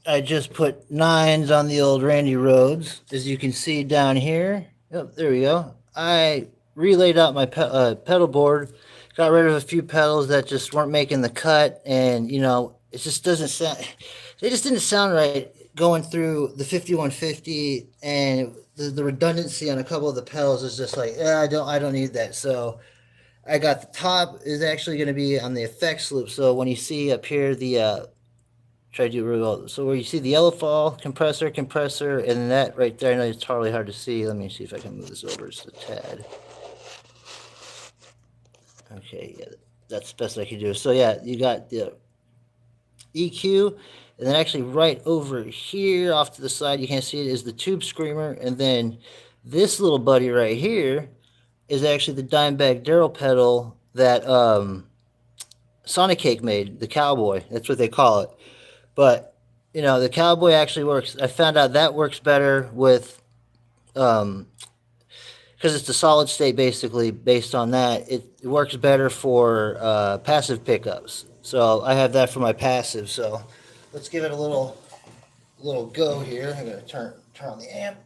I just put 9s on the old Randy Rhoads, as you can see down here. Oh, there we go. I relayed out my pedal board, got rid of a few pedals that just weren't making the cut, and it just doesn't sound. They just didn't sound right going through the 5150, and the redundancy on a couple of the pedals is just like, yeah, I don't need that. So I got the top is actually going to be on the effects loop. So when you see up here the try to do it really well. So where you see the yellow fall, compressor, and that right there, I know it's totally hard to see. Let me see if I can move this over just a tad. Okay, yeah, that's the best I can do. So yeah, you got the EQ, and then actually right over here off to the side, you can't see it, is the tube screamer, and then this little buddy right here is actually the Dimebag Daryl pedal that Sonic Cake made, the cowboy. That's what they call it. But the cowboy actually works. I found out that works better with um, because it's a solid state basically based on that. It works better for passive pickups. So I have that for my passive. So let's give it a little go here. I'm gonna turn on the amp.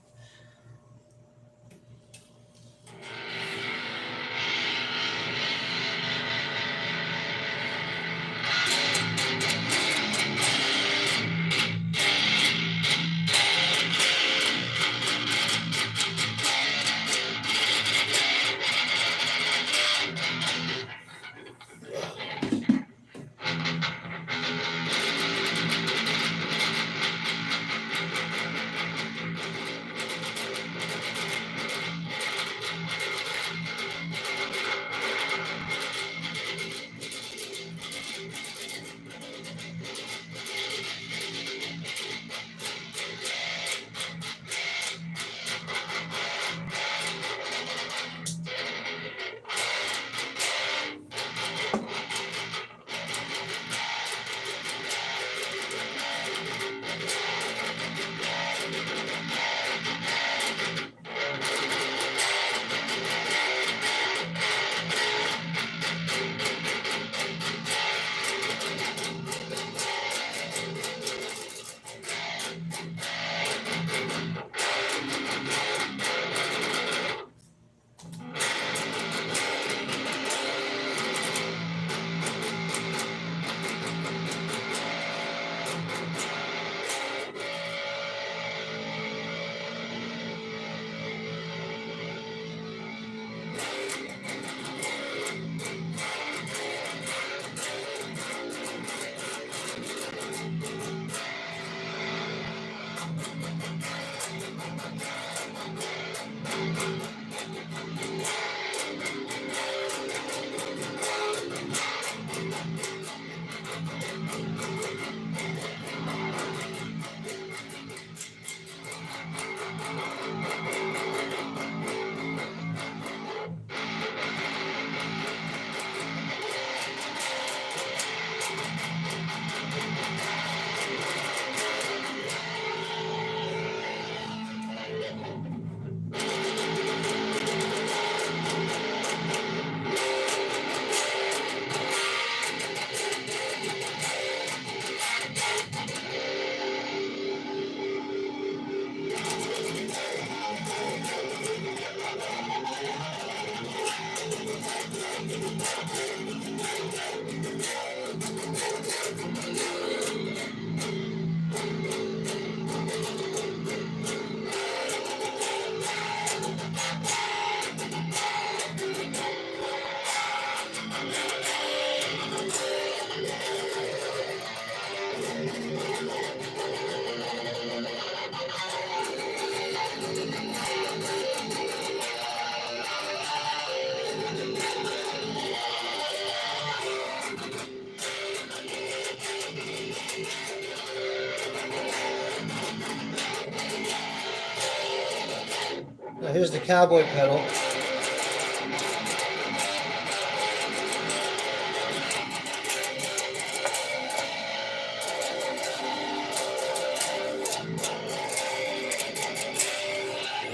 Now here's the cowboy pedal.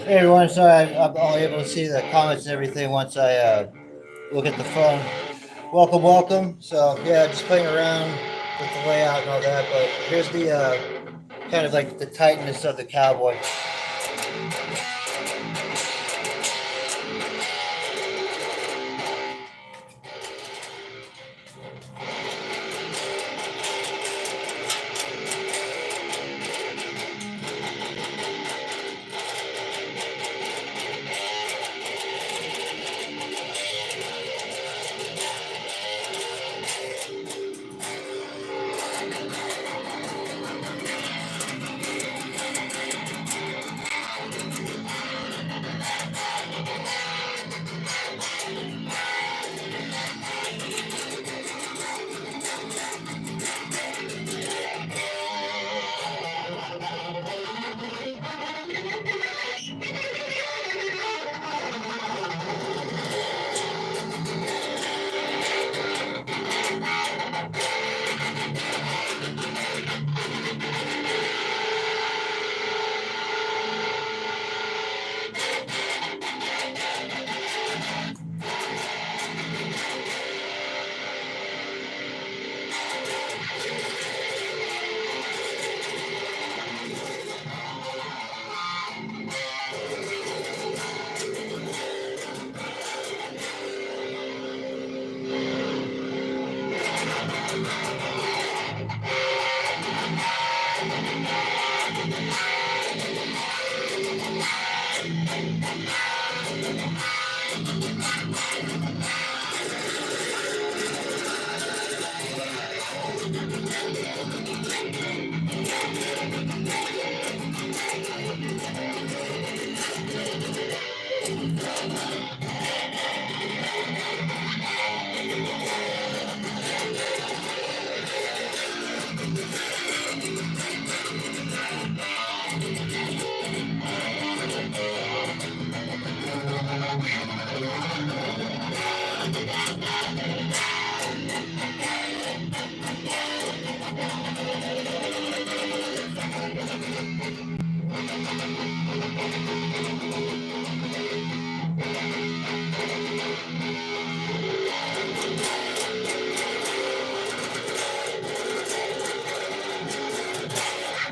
Hey everyone, sorry I'm only able to see the comments and everything once I look at the phone. Welcome. So yeah, just playing around with the layout and all that. But here's the kind of like the tightness of the cowboy.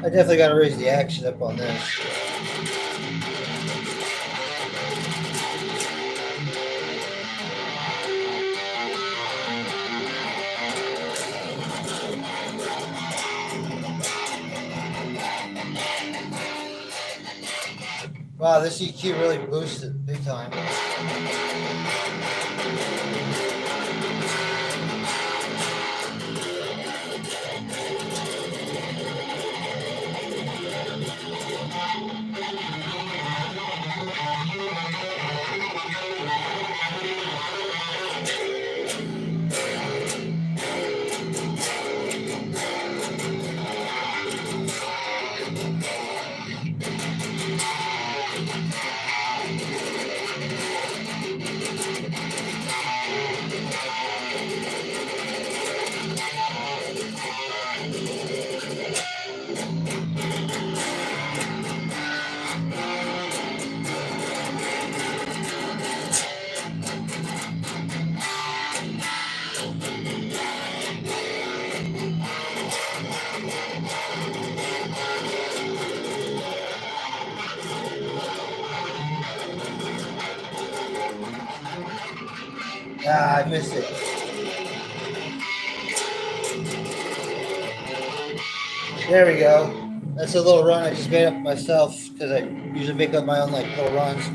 I definitely got to raise the action up on this. Wow, this EQ really boosted big time. Ah, I missed it. There we go. That's a little run I just made up myself because I usually make up my own like little runs.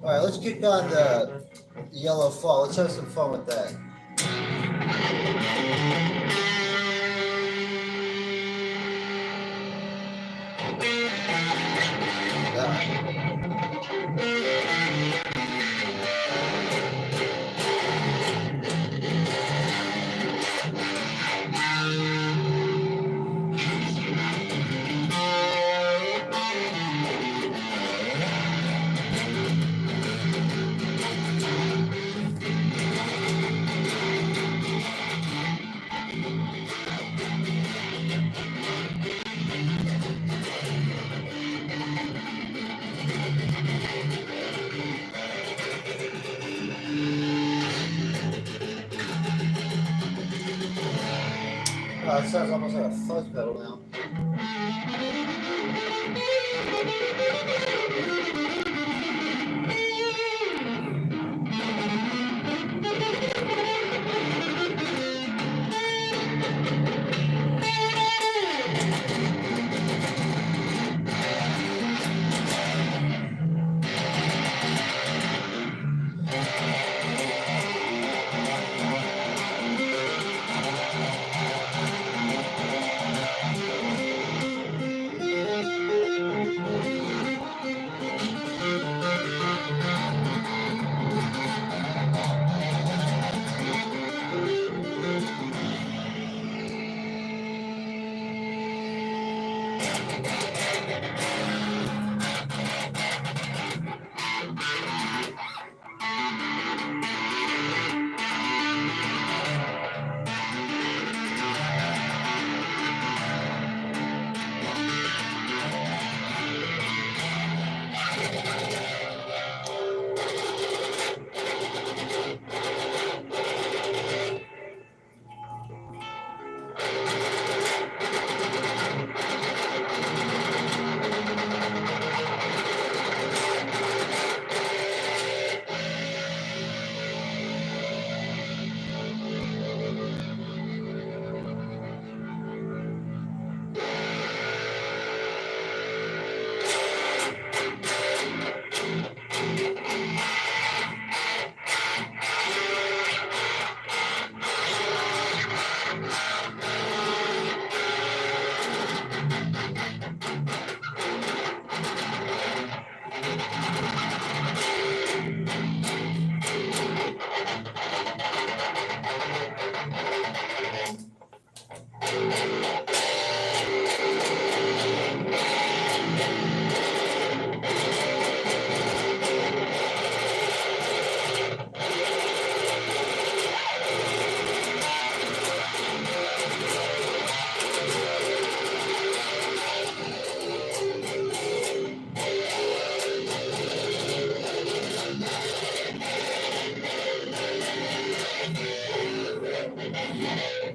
All right, let's kick on the yellow fall. Let's have some fun with that. it sounds almost like a fuzz pedal now.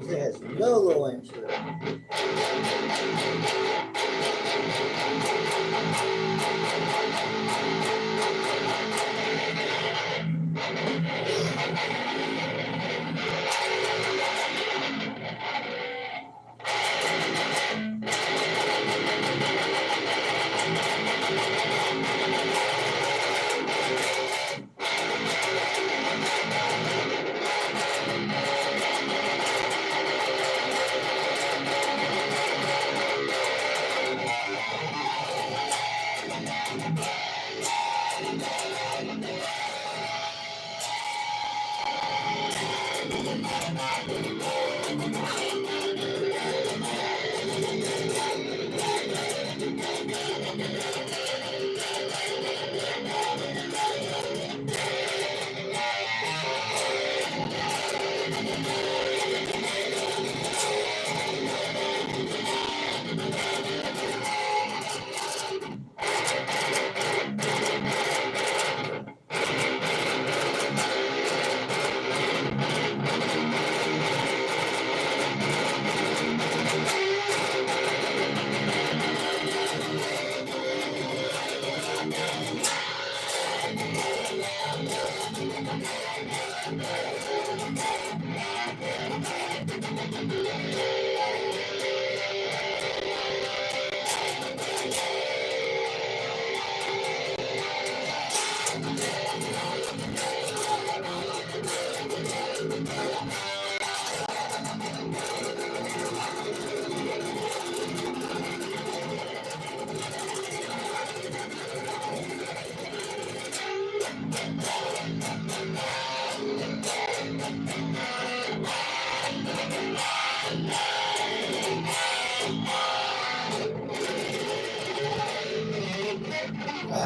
It has no low end to it.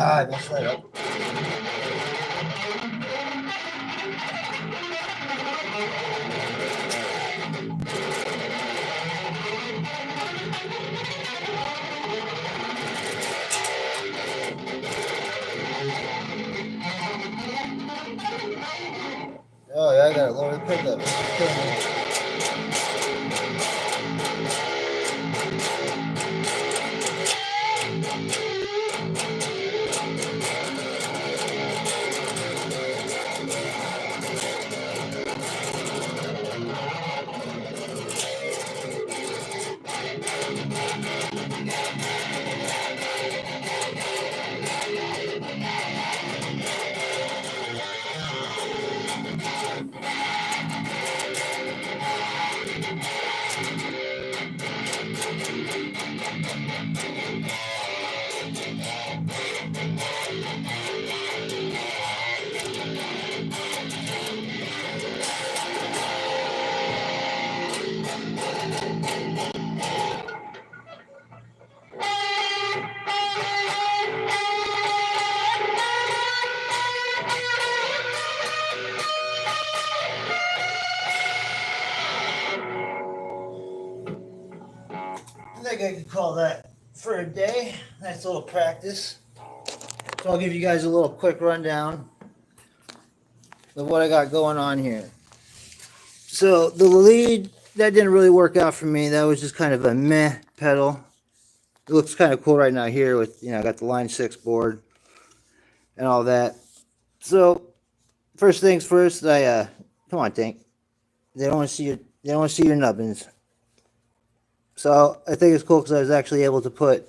Ah, I messed that up. Oh yeah, I gotta lower the pickup. think I could call that for a day. Nice little practice. So I'll give you guys a little quick rundown of what I got going on here. So the lead, that didn't really work out for me. That was just kind of a meh pedal. It looks kind of cool right now here with, I got the Line 6 board and all that. So first things first, come on, Tank. They don't want to see your nubbins. So I think it's cool because I was actually able to put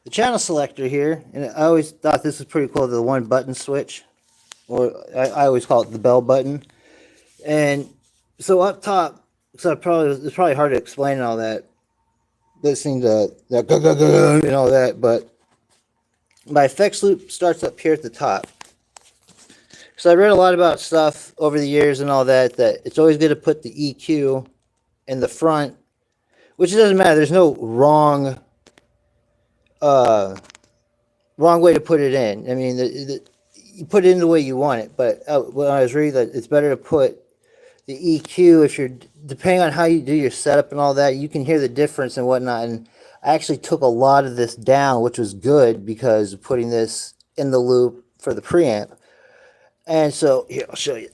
the channel selector here, and I always thought this was pretty cool, the one button switch, or I always call it the bell button. And so up top, it's probably hard to explain all that, listening to that and all that, but my effects loop starts up here at the top. So I read a lot about stuff over the years and all that it's always good to put the EQ in the front, which it doesn't matter. There's no wrong way to put it in. I mean, you put it in the way you want it, but when I was reading that, it's better to put the EQ if you're, depending on how you do your setup and all that, you can hear the difference and whatnot. And I actually took a lot of this down, which was good because of putting this in the loop for the preamp. And so here, I'll show you.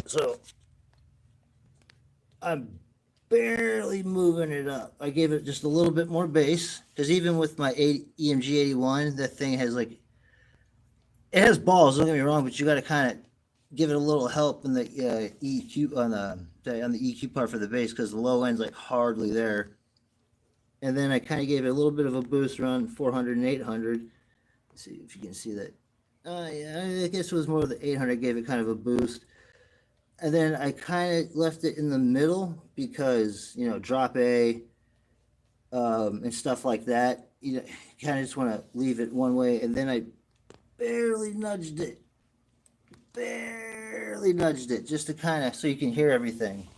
So I'm barely moving it up. I gave it just a little bit more bass because even with my EMG 81, that thing has it has balls. Don't get me wrong, but you got to kind of give it a little help in the EQ on the EQ part for the bass because the low end's hardly there. And then I kind of gave it a little bit of a boost around 400 and 800. Let's see if you can see that. Yeah, I guess it was more of the 800 gave it kind of a boost. And then I kind of left it in the middle because, drop A and stuff like that. You kind of just want to leave it one way. And then I barely nudged it. Just to kind of, so you can hear everything.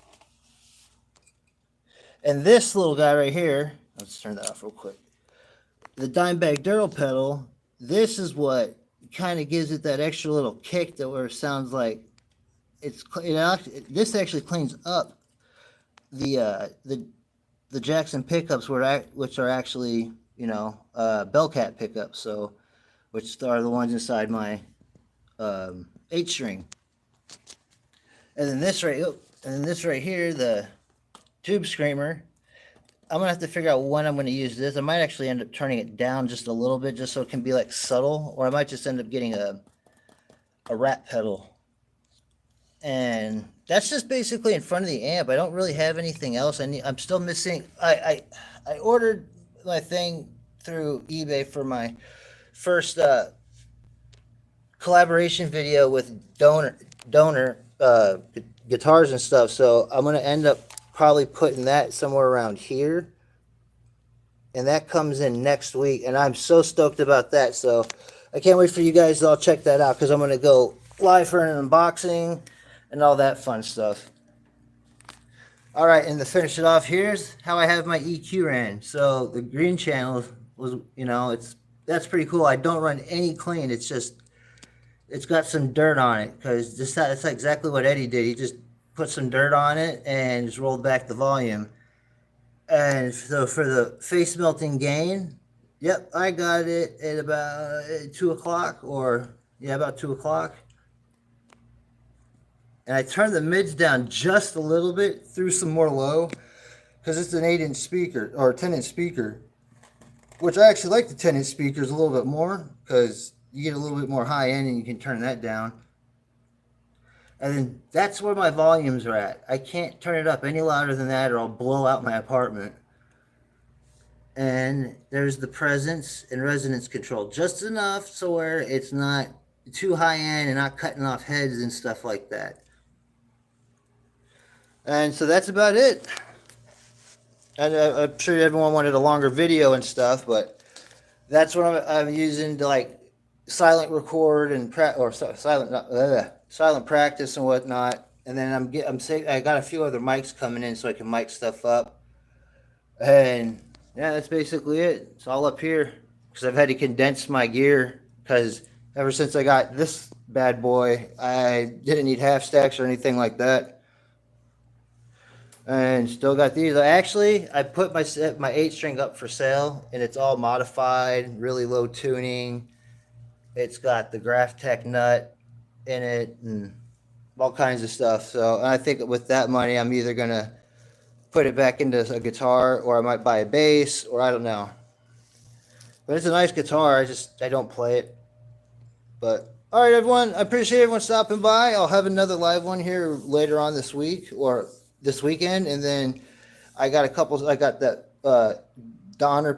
And this little guy right here, let's turn that off real quick. The Dimebag Dural pedal, this is what kind of gives it that extra little kick where it sounds like this actually cleans up the Jackson pickups which are actually Bellcat pickups, so which are the ones inside my 8-string. And then this right here, the tube screamer, I'm gonna have to figure out when I'm gonna use this. I might actually end up turning it down just a little bit just so it can be subtle, or I might just end up getting a rat pedal. And that's just basically in front of the amp. I don't really have anything else. I'm still missing. I ordered my thing through eBay for my first collaboration video with donor guitars and stuff. So I'm gonna end up probably putting that somewhere around here, and that comes in next week. And I'm so stoked about that. So I can't wait for you guys to all check that out because I'm gonna go live for an unboxing and all that fun stuff. All right, and to finish it off, here's how I have my EQ ran. So the green channel was, that's pretty cool. I don't run any clean. It's got some dirt on it because that's exactly what Eddie did. He just put some dirt on it and just rolled back the volume. And so for the face melting gain, yep, I got it at about 2 o'clock about 2 o'clock. And I turned the mids down just a little bit, threw some more low, because it's an 8-inch speaker, or a 10-inch speaker, which I actually like the 10-inch speakers a little bit more, because you get a little bit more high end and you can turn that down. And then that's where my volumes are at. I can't turn it up any louder than that or I'll blow out my apartment. And there's the presence and resonance control, just enough so where it's not too high end and not cutting off heads and stuff like that. And so that's about it. And I'm sure everyone wanted a longer video and stuff, but that's what I'm using to silent record and silent practice and whatnot. And then I got a few other mics coming in so I can mic stuff up. And yeah, that's basically it. It's all up here because I've had to condense my gear because ever since I got this bad boy, I didn't need half stacks or anything like that. And still got these. Actually, I put my 8-string up for sale, and it's all modified, really low tuning. It's got the Tech nut in it and all kinds of stuff. So and I think with that money, I'm either gonna put it back into a guitar, or I might buy a bass, or I don't know. But it's a nice guitar. I don't play it. But all right, everyone. I appreciate everyone stopping by. I'll have another live one here later on this week or this weekend, and then I got a couple. I got that donor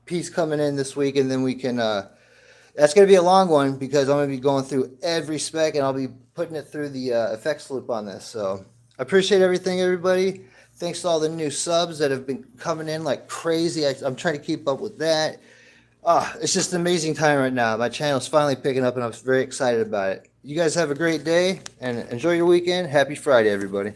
piece coming in this week, and then we can. That's going to be a long one because I'm going to be going through every spec, and I'll be putting it through the effects loop on this. So I appreciate everything, everybody. Thanks to all the new subs that have been coming in like crazy. I'm trying to keep up with that. It's just an amazing time right now. My channel's finally picking up, and I'm very excited about it. You guys have a great day, and enjoy your weekend. Happy Friday, everybody.